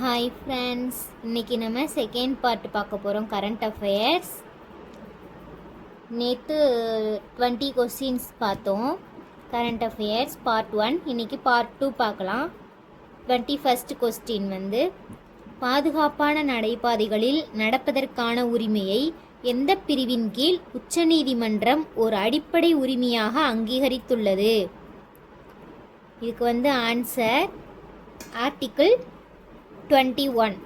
Hi friends, இன்றைக்கி நம்ம second part பார்க்க போகிறோம். Current affairs. நேற்று 20 கொஸ்டின்ஸ் பார்த்தோம். Current affairs part 1. இன்றைக்கி பார்ட் 2 பார்க்கலாம். 21st கொஸ்டின் பாதுகாப்பான நடைபாதைகளில் நடப்பதற்கான உரிமையை எந்த பிரிவின் கீழ் உச்சநீதிமன்றம் ஒரு அடிப்படை உரிமையாக அங்கீகரித்துள்ளது? இதுக்கு answer article 21.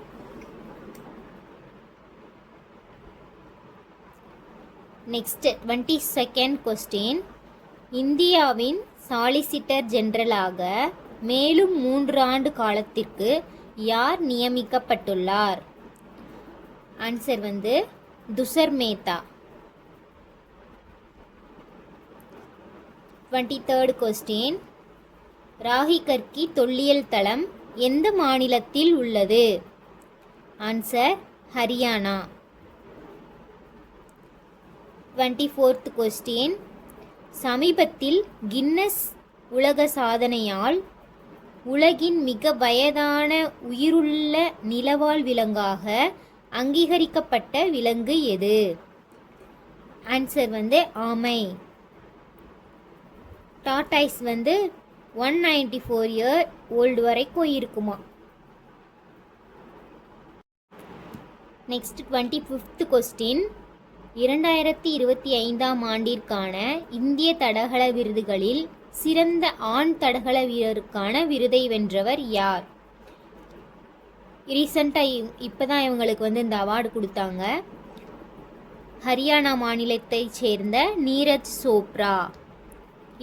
Next 22nd question. இந்தியாவின் சாலிசிட்டர் ஜெனரலாக மேலும் 3 ஆண்டு காலத்திற்கு யார் நியமிக்கப்பட்டுள்ளார்? Answer Tushar Mehta. 23rd question. Rakhigarhi தொல்லியல் தளம் எந்த மாநிலத்தில் உள்ளது? ஆன்சர் ஹரியானா. 24th question. சமீபத்தில் கின்னஸ் உலக சாதனையால் உலகின் மிக வயதான உயிருள்ள நிலவாழ் விலங்காக அங்கீகரிக்கப்பட்ட விலங்கு எது? ஆன்சர் ஆமை. டாட்டாய்ஸ் 194 இயர் ஓல்டு வரைக்கும் இருக்குமா. Next 25th question. 2025ஆம் ஆண்டிற்கான இந்திய தடகள விருதுகளில் சிறந்த ஆண் தடகள வீரருக்கான விருதை வென்றவர் யார்? ரீசண்டாக இப்போ தான் இவங்களுக்கு இந்த அவார்டு கொடுத்தாங்க. ஹரியானா மாநிலத்தைச் சேர்ந்த நீரஜ் சோப்ரா.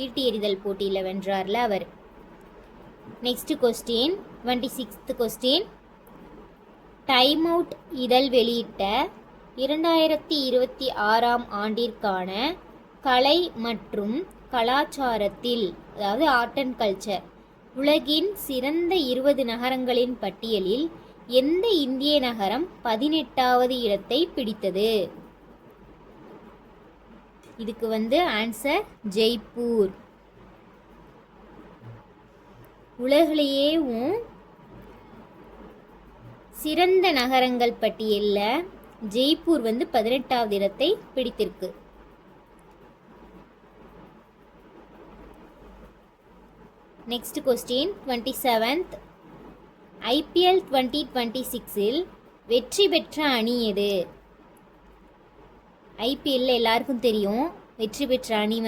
ஈட்டி எறிதல் போட்டியில் வென்றார்ல அவர். Next question 26th question. Time Out இதழ் வெளியிட்ட 2026ஆம் ஆண்டிற்கான கலை மற்றும் கலாச்சாரத்தில், அதாவது ஆர்ட் அண்ட் கல்ச்சர், உலகின் சிறந்த 20 நகரங்களின் பட்டியலில் எந்த இந்திய நகரம் 18வது இடத்தை பிடித்தது? இதுக்கு ஆன்சர் ஜெய்ப்பூர். உலகிலேயும் சிறந்த நகரங்கள் பட்டியலில் ஜெய்ப்பூர் 18வது இடத்தை பிடித்திருக்கு. Next question 27th. ஐபிஎல் 2026இல் வெற்றி பெற்ற அணி எது? ஐபிஎல்ல எல்லாருக்கும் தெரியும், வெற்றி பெற்ற அணி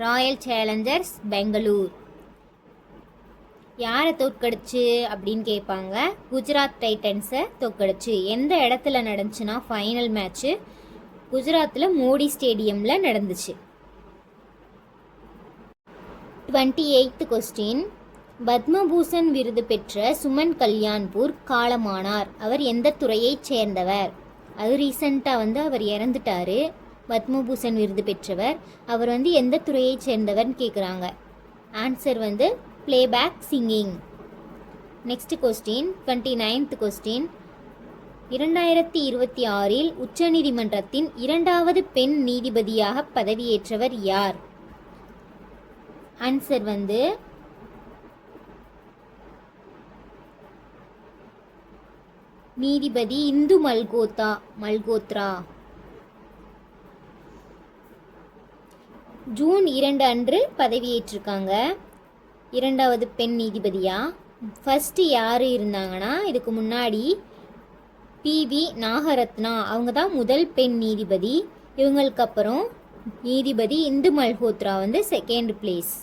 ராயல் சேலஞ்சர்ஸ் பெங்களூர். யாரை தோற்கடிச்சு அப்படின்னு கேட்பாங்க. குஜராத் டைட்டன்ஸை தோற்கடிச்சு. எந்த இடத்துல நடந்துச்சுன்னா ஃபைனல் மேட்ச்சு குஜராத்தில் மோடி ஸ்டேடியமில் நடந்துச்சு. 28th question. பத்மபூஷன் விருது பெற்ற சுமன் கல்யாண்பூர் காலமானார். அவர் எந்த துறையைச் சேர்ந்தவர்? அது ரீசண்டாக அவர் இறந்துட்டார். பத்மபூஷன் விருது பெற்றவர். அவர் எந்த துறையைச் சேர்ந்தவர்னு கேட்குறாங்க. Answer playback singing. Next question 29th question. 2026இல் உச்சநீதிமன்றத்தின் 2வது பெண் நீதிபதியாக பதவியேற்றவர் யார்? ஆன்சர் நீதிபதி இந்து மல்கோத்ரா. ஜூன் 2 அன்று பதவியேற்றிருக்காங்க 2வது பெண் நீதிபதியா. ஃபர்ஸ்ட் யார் இருந்தாங்கன்னா, இதுக்கு முன்னாடி பிவி நாகரத்னா, அவங்க தான் முதல் பெண் நீதிபதி. இவங்களுக்கு அப்புறம் நீதிபதி Hindu Malhotra second place,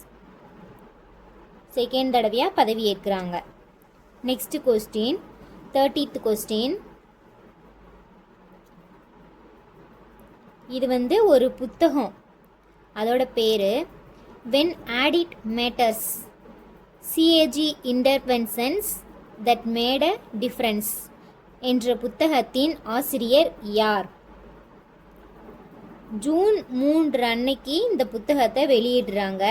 second தடவையாக பதவியேற்கிறாங்க. Next question 30th question. இது ஒரு புத்தகம், அதோட பேர் when audit matters CAG interventions that made a difference என்ற புத்தகத்தின் ஆசிரியர் யார்? ஜூன் 3 அன்னைக்கு இந்த புத்தகத்தை வெளியிடுறாங்க.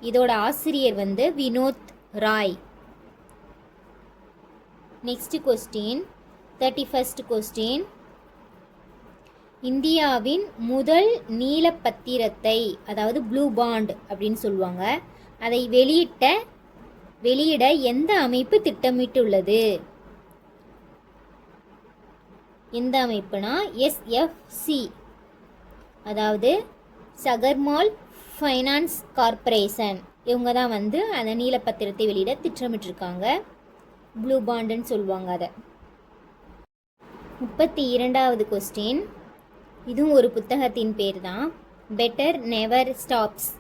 இதோட ஆசிரியர் Vinod Rai. Next question 31st question. இந்தியாவின் முதல் நீலப்பத்திரத்தை, அதாவது ப்ளூ பாண்ட் அப்படின்னு சொல்லுவாங்க, அதை வெளியிட எந்த அமைப்பு திட்டமிட்டுள்ளது? எந்த அமைப்புனா எஸ்எஃப்சி, அதாவது சகர்மால் ஃபைனான்ஸ் கார்ப்பரேஷன். இவங்க தான் வந்து அந்த நீலப்பத்திரத்தை வெளியிட திட்டமிட்டிருக்காங்க. ப்ளூ பாண்டுன்னு சொல்லுவாங்க அதை. 32வது கொஸ்டின், இதுவும் ஒரு புத்தகத்தின் பேர் தான். Better never stops,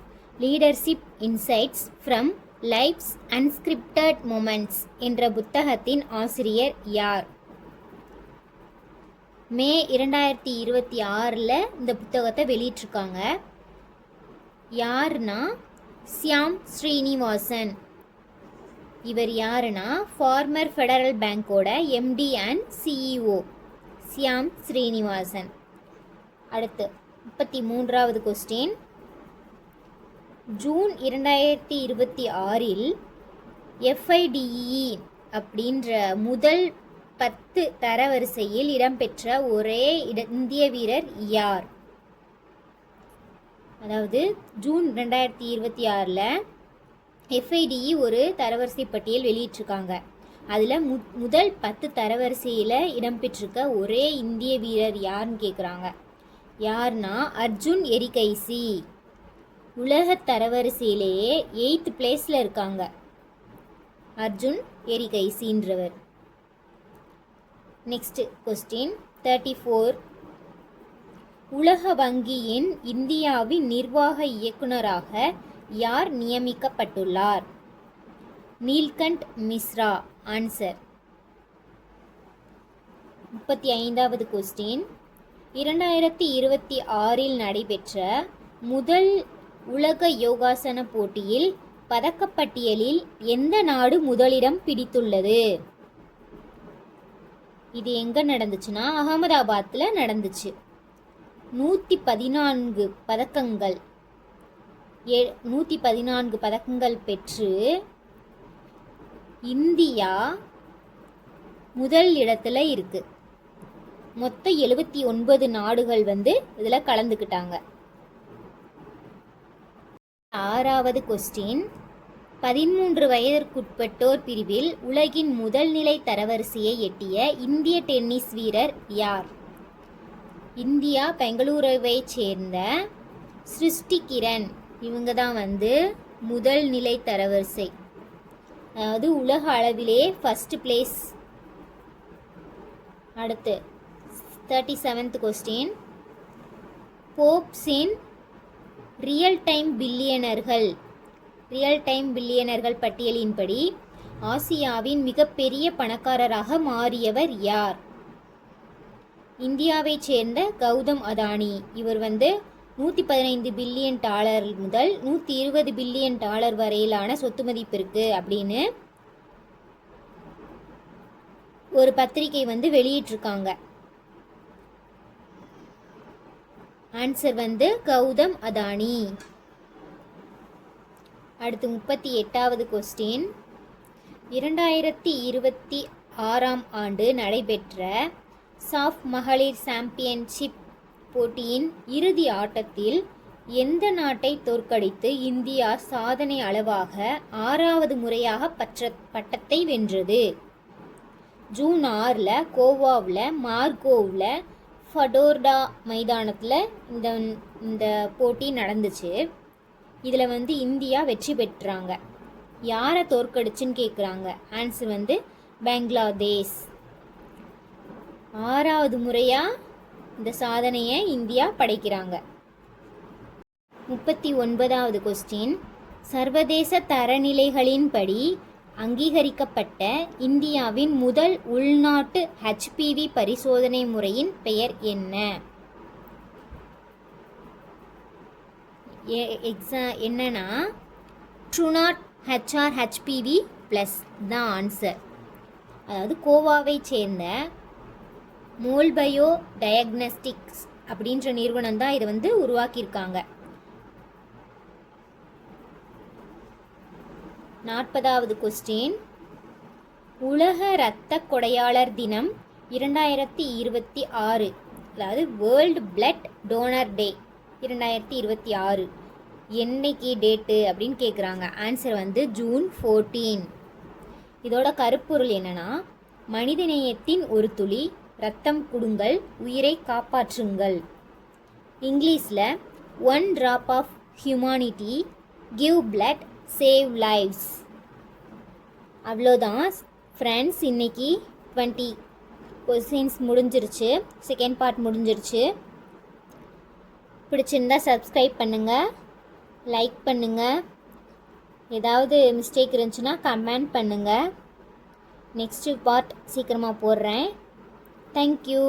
leadership insights from life's unscripted moments என்ற புத்தகத்தின் ஆசிரியர் யார்? மே 2026 இந்த புத்தகத்தை வெளியிட்டிருக்காங்க. யாருன்னா சியாம் ஸ்ரீனிவாசன். இவர் யாருன்னா ஃபார்மர் ஃபெடரல் பேங்கோட MD and CEO Shyam Srinivasan. அடுத்து 33வது கொஸ்டின், ஜூன் 2026 FIDE அப்படின்ற முதல் 10 தரவரிசையில் இடம்பெற்ற ஒரே இந்திய வீரர் யார்? அதாவது ஜூன் 2026 FIDE ஒரு தரவரிசை பட்டியல் வெளியிட்டிருக்காங்க. அதில் முதல் 10 தரவரிசையில் இடம்பெற்றிருக்க ஒரே இந்திய வீரர் யாருன்னு கேட்குறாங்க. யார்னா அர்ஜுன் எரிகைசி. உலக தரவரிசையிலேயே 8th பிளேஸில் இருக்காங்க அர்ஜுன் எரிகைசின்றவர். நெக்ஸ்ட் கொஸ்டின் 34, உலக வங்கியின் இந்தியாவின் நிர்வாக இயக்குனராக யார் நியமிக்கப்பட்டுள்ளார்? நீல்கண்ட் மிஸ்ரா. ஆன்சர். 35வது கொஸ்டின், 2026 நடைபெற்ற முதல் உலக யோகாசன போட்டியில் பதக்கப்பட்டியலில் எந்த நாடு முதலிடம் பிடித்துள்ளது? இது எங்கே நடந்துச்சுன்னா அகமதாபாத்தில் நடந்துச்சு. 114 பதக்கங்கள் 114 பதக்கங்கள் பெற்று இந்தியா முதல் இடத்துல இருக்கு. மொத்தம் 79 நாடுகள் வந்து இதில் கலந்துக்கிட்டாங்க. 6வது கொஸ்டின், 13 வயதிற்குட்பட்டோர் பிரிவில் உலகின் முதல் நிலை தரவரிசையை எட்டிய இந்திய டென்னிஸ் வீரர் யார்? இந்தியா பெங்களூருவை சேர்ந்த சிருஷ்டி கிரண். இவங்க தான் வந்து முதல் நிலை தரவரிசை, அதாவது உலக அளவிலே ஃபர்ஸ்ட் பிளேஸ். அடுத்து 37th கொஸ்டின், போப்ஸின் ரியல் டைம் பில்லியனர்கள் பட்டியலின்படி ஆசியாவின் மிகப்பெரிய பணக்காரராக மாறியவர் யார்? இந்தியாவைச் சேர்ந்த கௌதம் அதானி. இவர் வந்து $115 பில்லியன் முதல் $120 பில்லியன் வரையிலான சொத்து மதிப்பு இருக்கு அப்படின்னு ஒரு பத்திரிகை வந்து வெளியிட்டிருக்காங்க. ஆன்சர் வந்து கௌதம் அதானி. அடுத்து 38வது கொஸ்டின், 2026 நடைபெற்ற சாஃப் மகளிர் சாம்பியன்ஷிப் போட்டியின் இறுதி ஆட்டத்தில் எந்த நாட்டை தோற்கடித்து இந்தியா சாதனை அளவாக 6வது முறையாக பட்டத்தை வென்றது? ஜூன் 6 கோவாவில் மார்கோவில் ஃபடோர்டா மைதானத்தில் இந்த போட்டி நடந்துச்சு. இதில் வந்து இந்தியா வெற்றி பெற்றாங்க. யாரை தோற்கடிச்சுன்னு கேட்குறாங்க. ஆன்சர் வந்து பங்களாதேஷ். 6வது முறையாக இந்த சாதனையை இந்தியா படைக்கிறாங்க. 39வது கொஸ்டின், சர்வதேச தரநிலைகளின்படி அங்கீகரிக்கப்பட்ட இந்தியாவின் முதல் உள்நாட்டு HPV பரிசோதனை முறையின் பெயர் என்ன? என்னன்னா ட்ரூநாட் HPV+ தான் ஆன்சர். அதாவது கோவாவை சேர்ந்த மோல்பயோ டயக்னஸ்டிக்ஸ் அப்படின்ற நிறுவனம் தான் இதை வந்து உருவாக்கியிருக்காங்க. 40வது கொஸ்டின், உலக இரத்த கொடையாளர் தினம் 2026, அதாவது வேர்ல்டு பிளட் டோனர் டே 2026 என்னைக்கு டேட்டு அப்படின்னு கேட்குறாங்க. ஆன்சர் வந்து ஜூன் 14. இதோட கருப்பொருள் என்னன்னா, மனிதநேயத்தின் ஒரு துளி ரத்தம் கொடுங்கள், உயிரை காப்பாற்றுங்கள். இங்கிலீஷில் 1 drop of humanity, give blood, save lives. அவ்வளோதான் ஃப்ரெண்ட்ஸ், இன்னைக்கு 20 கொஸ்டின்ஸ் முடிஞ்சிருச்சு. செகண்ட் பார்ட் முடிஞ்சிருச்சு. பிடிச்சிருந்தா சப்ஸ்கிரைப் பண்ணுங்கள், லைக் பண்ணுங்கள். ஏதாவது மிஸ்டேக் இருந்துச்சுன்னா கமெண்ட் பண்ணுங்கள். நெக்ஸ்ட்டு பார்ட் சீக்கிரமாக போடுறேன். தேங்க்யூ.